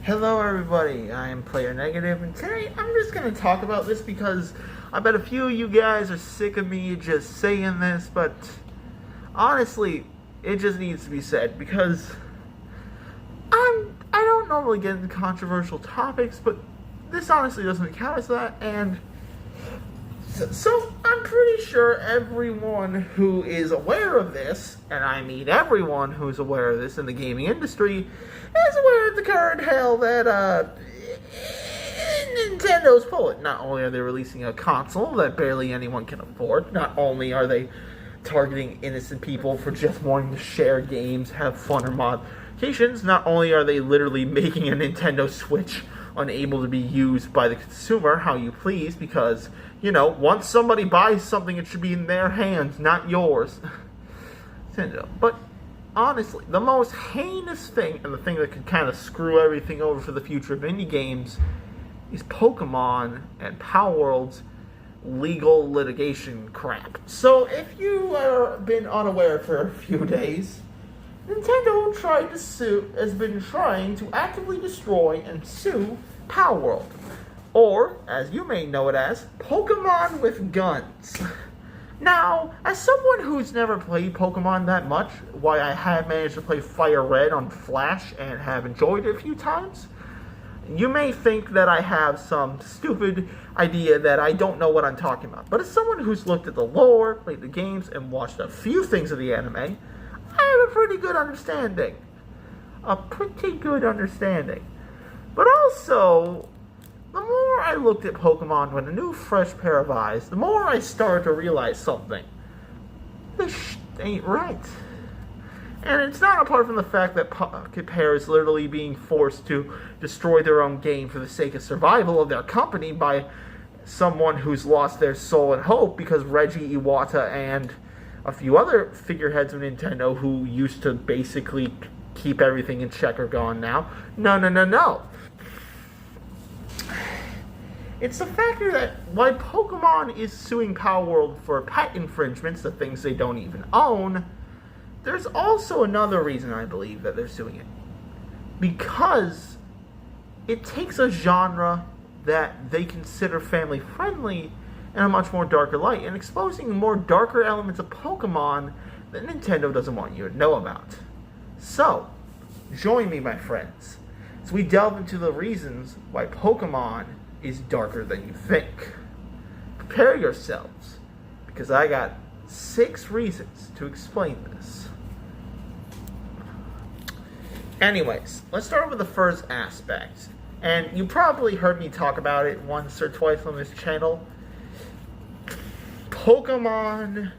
Hello everybody, I am Player Negative, and today I'm just going to talk about this because I bet a few of you guys are sick of me just saying this, but honestly, it just needs to be said because I don't normally get into controversial topics, but this honestly doesn't count as that, and so I'm pretty sure everyone who is aware of this, and I mean everyone who's aware of this in the gaming industry, is aware of the current hell that Nintendo's pulling. Not only are they releasing a console that barely anyone can afford, not only are they targeting innocent people for just wanting to share games, have fun, or modifications, not only are they literally making a Nintendo Switch unable to be used by the consumer how you please because, once somebody buys something, it should be in their hands, not yours. Nintendo. But honestly, the most heinous thing, and the thing that could kind of screw everything over for the future of indie games, is Pokemon and Palworld's legal litigation crap. So if you have been unaware for a few days, Nintendo has been trying to actively destroy and sue Palworld, or, as you may know it as, Pokemon with Guns. Now, as someone who's never played Pokemon that much, why I have managed to play Fire Red on Flash and have enjoyed it a few times, you may think that I have some stupid idea that I don't know what I'm talking about. But as someone who's looked at the lore, played the games, and watched a few things of the anime, I have a pretty good understanding. But also, the more I looked at Pokemon with a new, fresh pair of eyes, the more I started to realize something. This ain't right. And it's not apart from the fact that Pocket Pair is literally being forced to destroy their own game for the sake of survival of their company by someone who's lost their soul and hope because Reggie Iwata and a few other figureheads of Nintendo who used to basically keep everything in check are gone now. No. It's the factor that why Pokemon is suing Palworld for pet infringements, the things they don't even own, there's also another reason I believe that they're suing it. Because it takes a genre that they consider family-friendly in a much more darker light, and exposing more darker elements of Pokemon that Nintendo doesn't want you to know about. So, join me, my friends, as we delve into the reasons why Pokemon is darker than you think. Prepare yourselves, because I got 6 reasons to explain this. Anyways, let's start with the first aspect. And you probably heard me talk about it once or twice on this channel. Pokemon's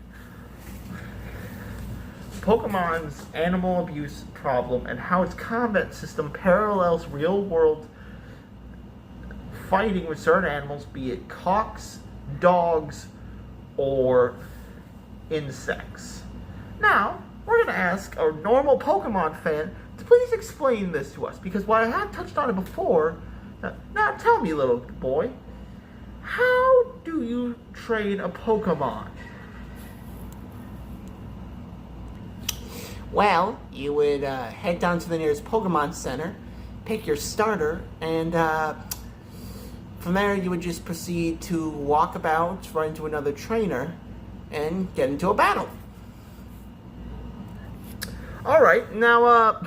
animal abuse problem and how its combat system parallels real-world fighting with certain animals, be it cocks, dogs, or insects. Now, we're going to ask a normal Pokemon fan to please explain this to us, because while I have touched on it before, now tell me, little boy, how do you train a Pokemon? Well, you would head down to the nearest Pokemon Center, pick your starter, and from there you would just proceed to walk about, run into another trainer, and get into a battle. Alright, now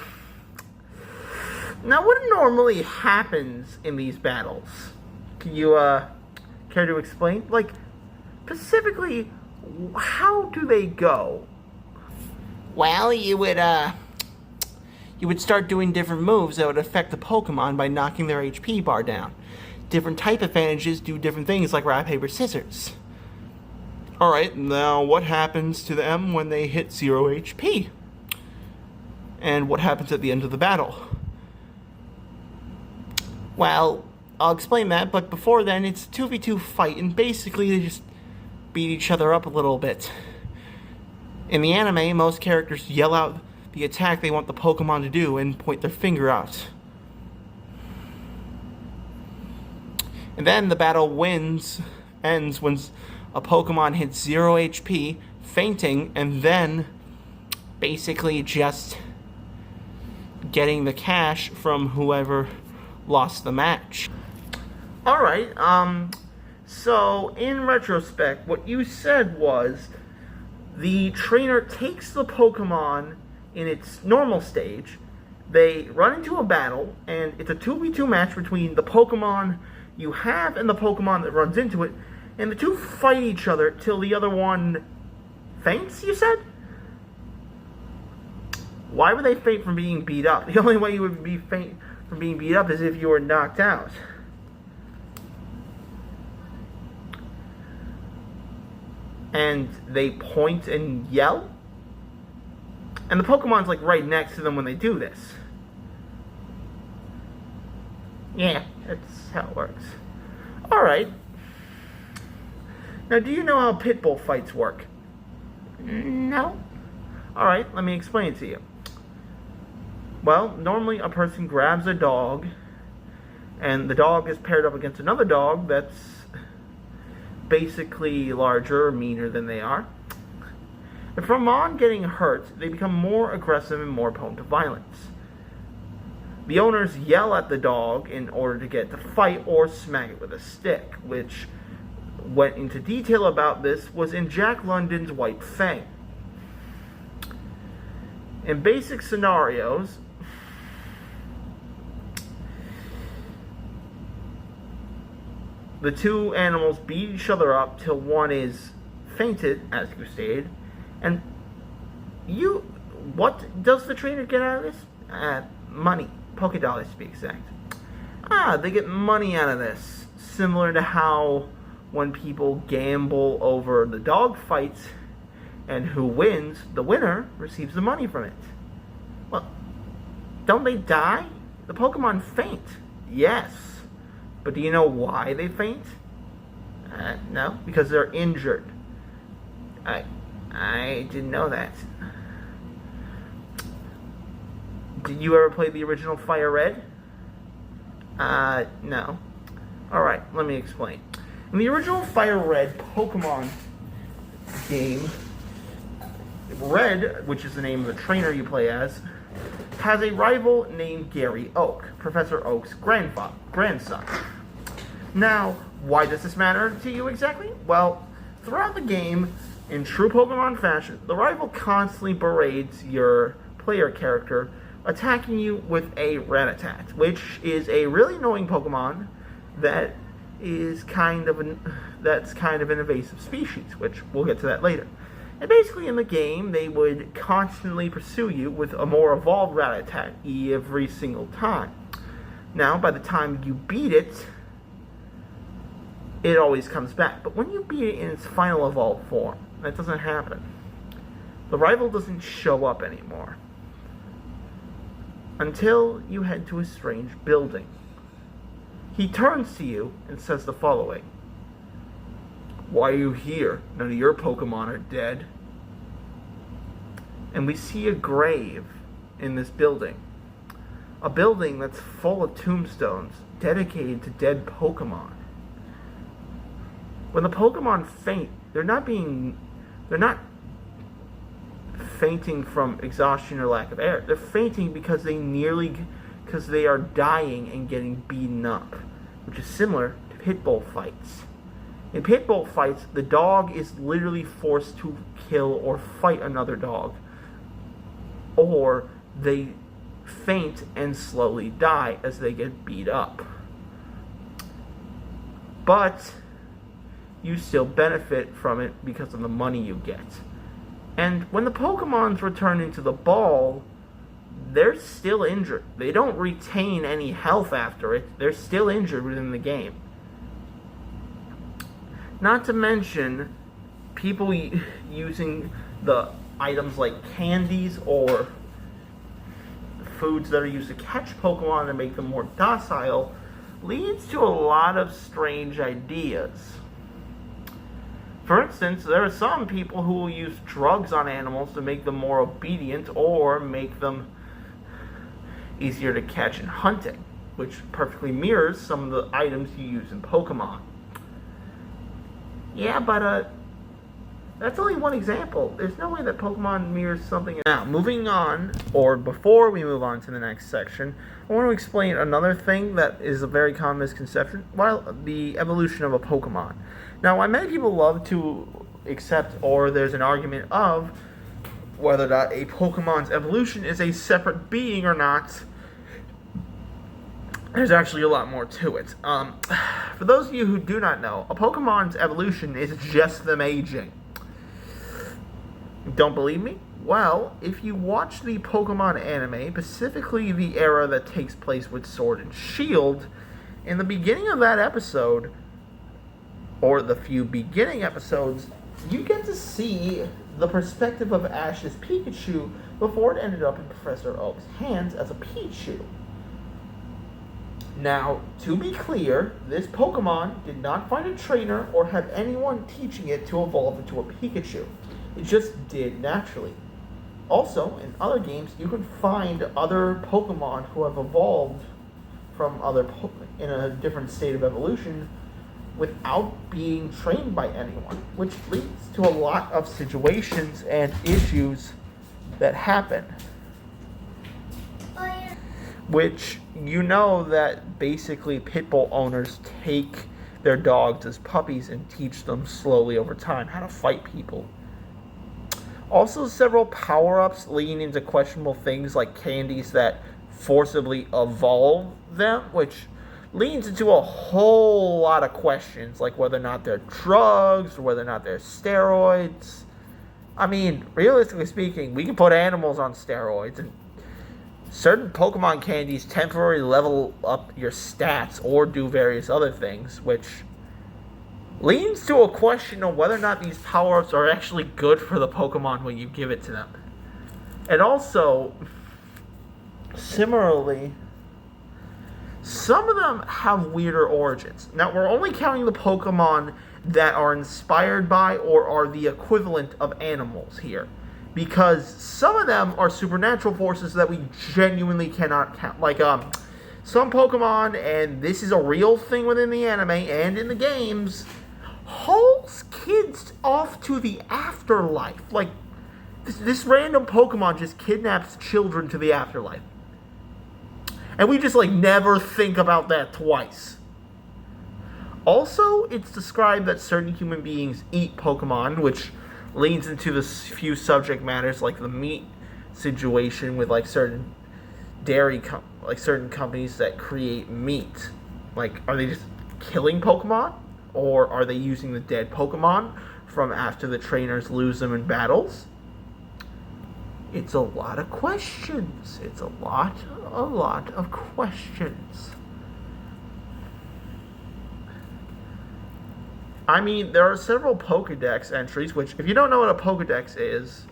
what normally happens in these battles? Can you, care to explain? Like, specifically, how do they go? Well, you would start doing different moves that would affect the Pokemon by knocking their HP bar down. Different type advantages do different things, like rock, paper, scissors. Alright, now what happens to them when they hit 0 HP? And what happens at the end of the battle? Well, I'll explain that, but before then, it's a 2v2 fight, and basically they just beat each other up a little bit. In the anime, most characters yell out the attack they want the Pokemon to do and point their finger out. And then the battle ends when a Pokemon hits 0 HP, fainting, and then basically just getting the cash from whoever lost the match. Alright, so in retrospect, what you said was the trainer takes the Pokemon in its normal stage, they run into a battle, and it's a 2v2 match between the Pokemon you have and the Pokemon that runs into it, and the two fight each other till the other one faints, you said? Why would they faint from being beat up? The only way you would be faint from being beat up is if you were knocked out. And they point and yell? And the Pokemon's like right next to them when they do this. Yeah, that's how it works. Alright. Now, do you know how pit bull fights work? No. Alright, let me explain it to you. Well, normally a person grabs a dog, and the dog is paired up against another dog that's basically larger or meaner than they are. And from on getting hurt, they become more aggressive and more prone to violence. The owners yell at the dog in order to get it to fight or smack it with a stick, which went into detail about this was in Jack London's White Fang. In basic scenarios, the two animals beat each other up till one is fainted, as you stated, and what does the trainer get out of this? Money. Pokédollars to be exact. They get money out of this. Similar to how when people gamble over the dog fights and who wins, the winner receives the money from it. Well, don't they die? The Pokemon faint. Yes. But do you know why they faint? No, because they're injured. I didn't know that. Did you ever play the original Fire Red? No. Alright, let me explain. In the original Fire Red Pokemon game, Red, which is the name of the trainer you play as, has a rival named Gary Oak, Professor Oak's grandson. Now, why does this matter to you exactly? Well, throughout the game, in true Pokemon fashion, the rival constantly berates your player character, attacking you with a Rattata, which is a really annoying Pokemon that is kind of an invasive species, which we'll get to that later. And basically in the game, they would constantly pursue you with a more evolved Rattata every single time. Now, by the time you beat it, it always comes back. But when you beat it in its final evolved form, that doesn't happen. The rival doesn't show up anymore. Until you head to a strange building. He turns to you and says the following. Why are you here? None of your Pokemon are dead. And we see a grave in this building. A building that's full of tombstones dedicated to dead Pokemon. When the Pokemon faint, they're not fainting from exhaustion or lack of air. They're fainting because they are dying and getting beaten up, which is similar to pit bull fights. In pit bull fights, the dog is literally forced to kill or fight another dog, or they faint and slowly die as they get beat up. But you still benefit from it because of the money you get. And when the Pokemons return into the ball, they're still injured. They don't retain any health after it. They're still injured within the game. Not to mention, people using the items like candies or foods that are used to catch Pokemon and make them more docile leads to a lot of strange ideas. For instance, there are some people who will use drugs on animals to make them more obedient or make them easier to catch in hunting, which perfectly mirrors some of the items you use in Pokemon. Yeah, but That's only one example. There's no way that Pokemon mirrors something. Now, moving on, or before we move on to the next section, I want to explain another thing that is a very common misconception, the evolution of a Pokemon. Now, why many people love to accept, or there's an argument of, whether or not a Pokemon's evolution is a separate being or not, there's actually a lot more to it. For those of you who do not know, a Pokemon's evolution is just them aging. Don't believe me? Well, if you watch the Pokemon anime, specifically the era that takes place with Sword and Shield, in the beginning of that episode, or the few beginning episodes, you get to see the perspective of Ash's Pikachu before it ended up in Professor Oak's hands as a Pichu. Now, to be clear, this Pokemon did not find a trainer or have anyone teaching it to evolve into a Pikachu. It just did naturally. Also, in other games, you can find other Pokemon who have evolved from in a different state of evolution without being trained by anyone, which leads to a lot of situations and issues that happen. Which, you know that basically pit bull owners take their dogs as puppies and teach them slowly over time how to fight people. Also, several power-ups lean into questionable things like candies that forcibly evolve them, which leads into a whole lot of questions, like whether or not they're drugs or whether or not they're steroids. I mean, realistically speaking, we can put animals on steroids, and certain Pokemon candies temporarily level up your stats or do various other things, which leads to a question of whether or not these power-ups are actually good for the Pokemon when you give it to them. And also, similarly, some of them have weirder origins. Now, we're only counting the Pokemon that are inspired by or are the equivalent of animals here, because some of them are supernatural forces that we genuinely cannot count. Like, some Pokemon, and this is a real thing within the anime and in the games, hauls kids off to the afterlife. Like, this random Pokemon just kidnaps children to the afterlife. And we just, never think about that twice. Also, it's described that certain human beings eat Pokemon, which leads into the few subject matters like the meat situation with, certain certain companies that create meat. Are they just killing Pokemon? Or are they using the dead Pokemon from after the trainers lose them in battles? It's a lot of questions. It's a lot of questions. I mean, there are several Pokedex entries, which, if you don't know what a Pokedex is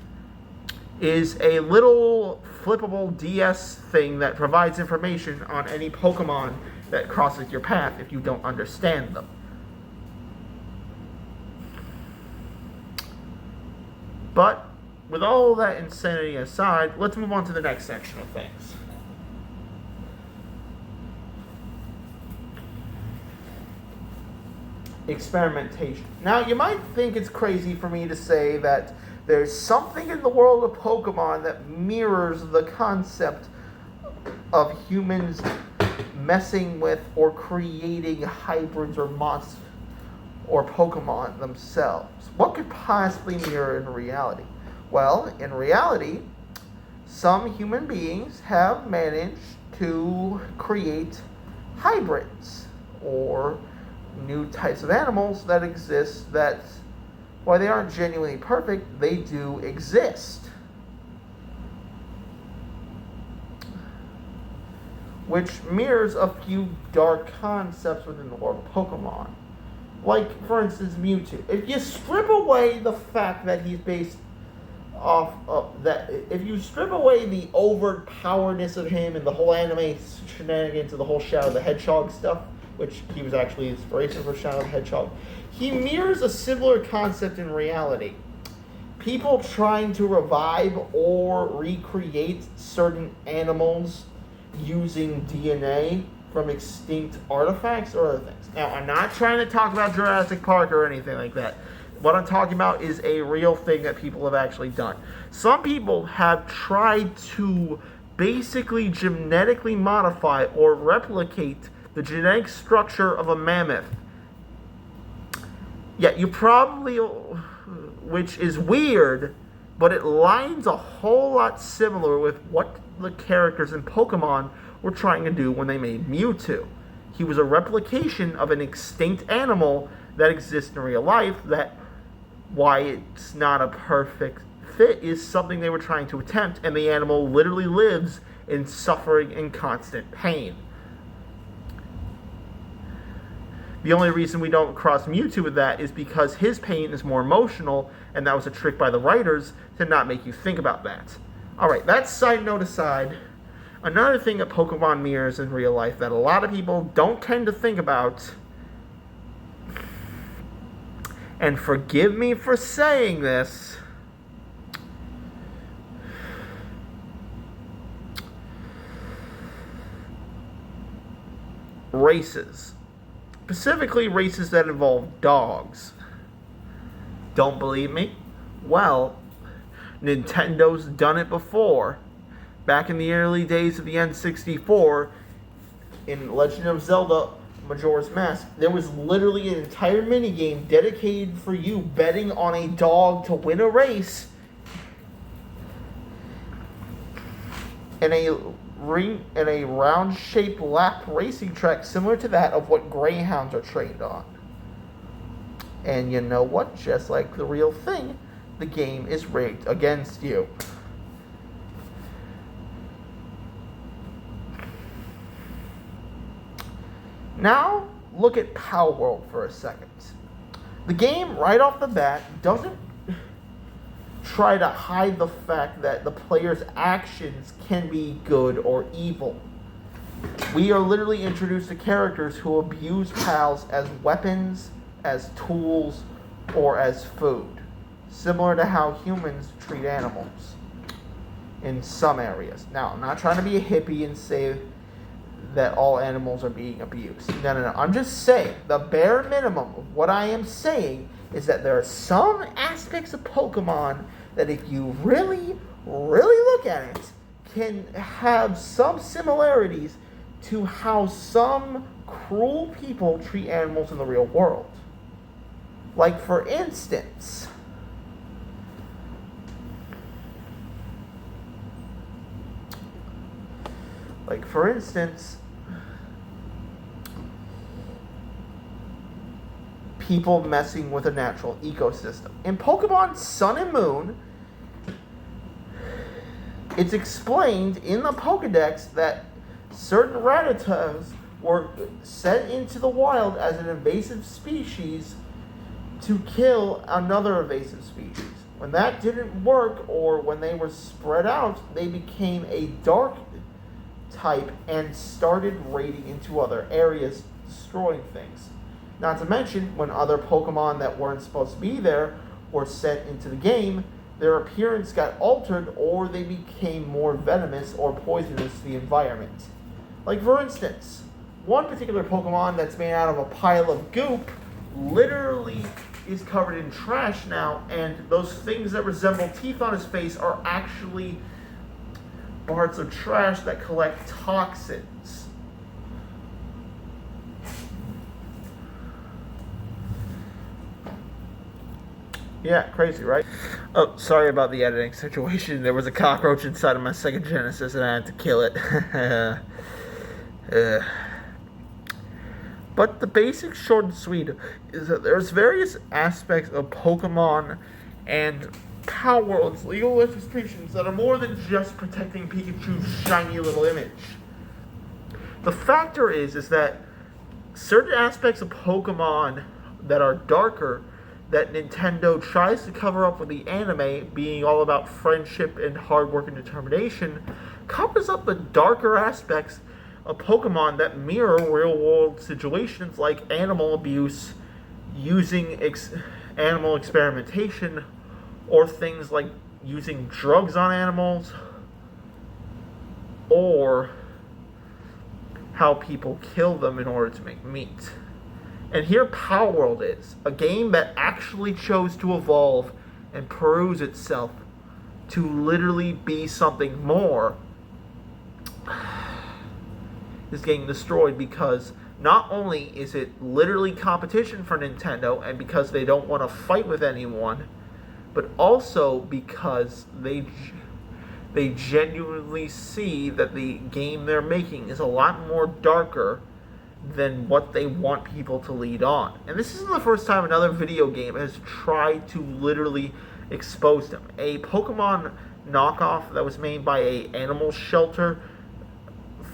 a little flippable DS thing that provides information on any Pokemon that crosses your path if you don't understand them. But with all that insanity aside, let's move on to the next section of things. Experimentation. Now, you might think it's crazy for me to say that there's something in the world of Pokemon that mirrors the concept of humans messing with or creating hybrids or monsters or Pokemon themselves. What could possibly mirror in reality? Well, in reality, some human beings have managed to create hybrids or new types of animals that exist that, while they aren't genuinely perfect, they do exist. Which mirrors a few dark concepts within the world of Pokemon. Like, for instance, Mewtwo. If you strip away the fact that he's based off of that, if you strip away the overpowerness of him and the whole anime shenanigans of the whole Shadow the Hedgehog stuff, which he was actually inspiration for Shadow the Hedgehog, he mirrors a similar concept in reality. People trying to revive or recreate certain animals using DNA from extinct artifacts or other things. Now, I'm not trying to talk about Jurassic Park or anything like that. What I'm talking about is a real thing that people have actually done. Some people have tried to basically genetically modify or replicate the genetic structure of a mammoth. Yeah, you probably, which is weird, but it lines a whole lot similar with what the characters in Pokemon were trying to do when they made Mewtwo. He was a replication of an extinct animal that exists in real life. That why it's not a perfect fit is something they were trying to attempt, and the animal literally lives in suffering and constant pain. The only reason we don't cross Mewtwo with that is because his pain is more emotional, and that was a trick by the writers to not make you think about that. Alright, that side note aside, another thing that Pokemon mirrors in real life that a lot of people don't tend to think about, and forgive me for saying this, races. Specifically, races that involve dogs. Don't believe me? Well, Nintendo's done it before. Back in the early days of the N64, in Legend of Zelda Majora's Mask, there was literally an entire minigame dedicated for you betting on a dog to win a race in a round-shaped lap racing track similar to that of what greyhounds are trained on. And you know what? Just like the real thing, the game is rigged against you. Now, look at Palworld for a second. The game, right off the bat, doesn't try to hide the fact that the player's actions can be good or evil. We are literally introduced to characters who abuse pals as weapons, as tools, or as food, similar to how humans treat animals in some areas. Now, I'm not trying to be a hippie and say that all animals are being abused. No. I'm just saying, the bare minimum of what I am saying is that there are some aspects of Pokemon that if you really, really look at it, can have some similarities to how some cruel people treat animals in the real world. Like, for instance, people messing with a natural ecosystem. In Pokemon Sun and Moon, it's explained in the Pokedex that certain Rattatas were sent into the wild as an invasive species to kill another invasive species. When that didn't work, or when they were spread out, they became a dark type and started raiding into other areas, destroying things. Not to mention, when other Pokemon that weren't supposed to be there were sent into the game, their appearance got altered, or they became more venomous or poisonous to the environment. Like, for instance, one particular Pokemon that's made out of a pile of goop literally is covered in trash now, and those things that resemble teeth on his face are actually parts of trash that collect toxins. Yeah, crazy, right? Oh, sorry about the editing situation. There was a cockroach inside of my Sega Genesis and I had to kill it. But the basic, short and sweet, is that there's various aspects of Pokemon and Palworld's legal registrations that are more than just protecting Pikachu's shiny little image. The factor is that certain aspects of Pokemon that are darker, that Nintendo tries to cover up with the anime being all about friendship and hard work and determination, covers up the darker aspects of Pokemon that mirror real-world situations like animal abuse, using animal experimentation, or things like using drugs on animals, or how people kill them in order to make meat. And here Power World is, a game that actually chose to evolve and peruse itself to literally be something more, is getting destroyed because not only is it literally competition for Nintendo and because they don't want to fight with anyone, but also because they genuinely see that the game they're making is a lot more darker than what they want people to lead on. And this isn't the first time another video game has tried to literally expose them. A Pokemon knockoff that was made by a animal shelter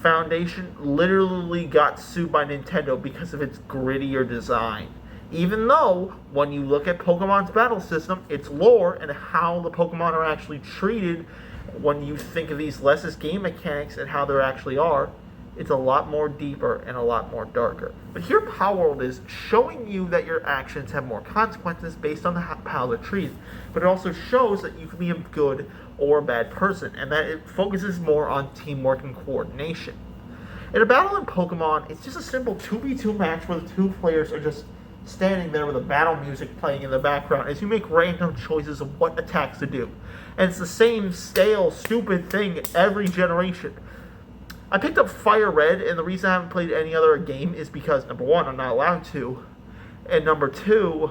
foundation literally got sued by Nintendo because of its grittier design. Even though, when you look at Pokemon's battle system, its lore, and how the Pokemon are actually treated, when you think of these less as game mechanics and how they actually are, it's a lot more deeper and a lot more darker. But here Power World is showing you that your actions have more consequences based on how they're treated. But it also shows that you can be a good or a bad person, and that it focuses more on teamwork and coordination. In a battle in Pokemon, it's just a simple 2v2 match where the two players are just standing there with the battle music playing in the background as you make random choices of what attacks to do. And it's the same stale, stupid thing every generation. I picked up Fire Red, and the reason I haven't played any other game is because, number one, I'm not allowed to, and number two,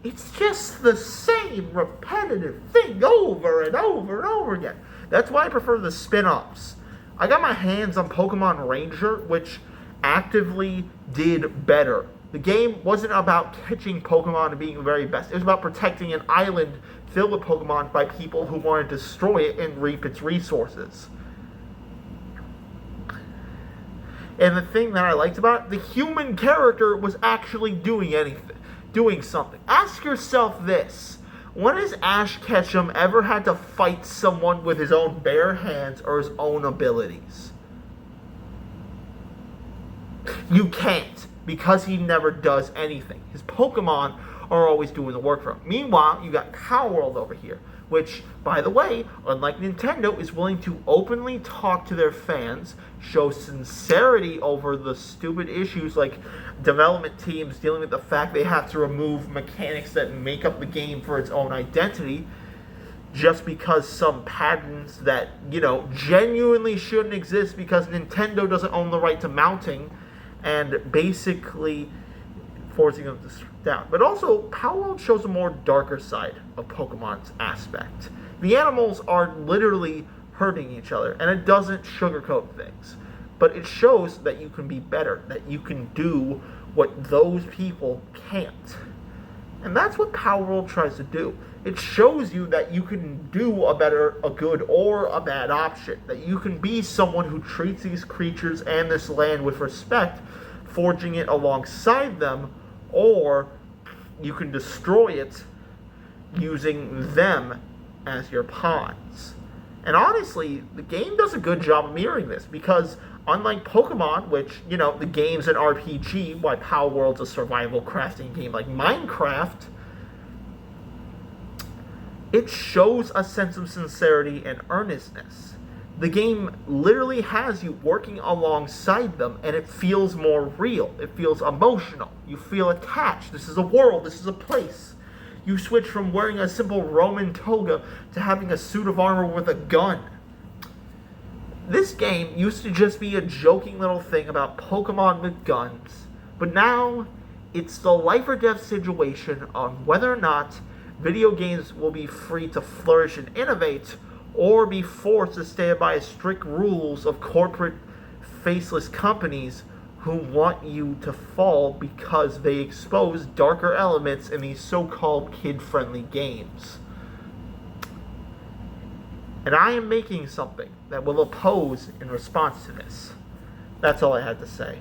it's just the same repetitive thing over and over and over again. That's why I prefer the spin-offs. I got my hands on Pokemon Ranger, which actively did better. The game wasn't about catching Pokemon and being the very best. It was about protecting an island filled with Pokemon by people who wanted to destroy it and reap its resources. And the thing that I liked about it, the human character was actually doing something. Ask yourself this. When has Ash Ketchum ever had to fight someone with his own bare hands or his own abilities? You can't, because he never does anything. His Pokemon are always doing the work for him. Meanwhile, you got Power World over here, which, by the way, unlike Nintendo, is willing to openly talk to their fans, show sincerity over the stupid issues like development teams dealing with the fact they have to remove mechanics that make up the game for its own identity, just because some patents that, genuinely shouldn't exist because Nintendo doesn't own the right to mounting, and basically forcing them down. But also, Power World shows a more darker side of Pokemon's aspect. The animals are literally hurting each other, and it doesn't sugarcoat things. But it shows that you can be better, that you can do what those people can't. And that's what Power World tries to do. It shows you that you can do a good or a bad option, that you can be someone who treats these creatures and this land with respect, forging it alongside them, or you can destroy it using them as your pawns. And honestly, the game does a good job of mirroring this, because unlike Pokemon, which, the game's an RPG, while Power World's a survival crafting game like Minecraft, it shows a sense of sincerity and earnestness. The game literally has you working alongside them, and it feels more real. It feels emotional. You feel attached. This is a world. This is a place. You switch from wearing a simple Roman toga to having a suit of armor with a gun. This game used to just be a joking little thing about Pokemon with guns, but now it's the life or death situation on whether or not video games will be free to flourish and innovate, or be forced to stay by strict rules of corporate faceless companies who want you to fall because they expose darker elements in these so-called kid-friendly games. And I am making something that will oppose in response to this. That's all I had to say.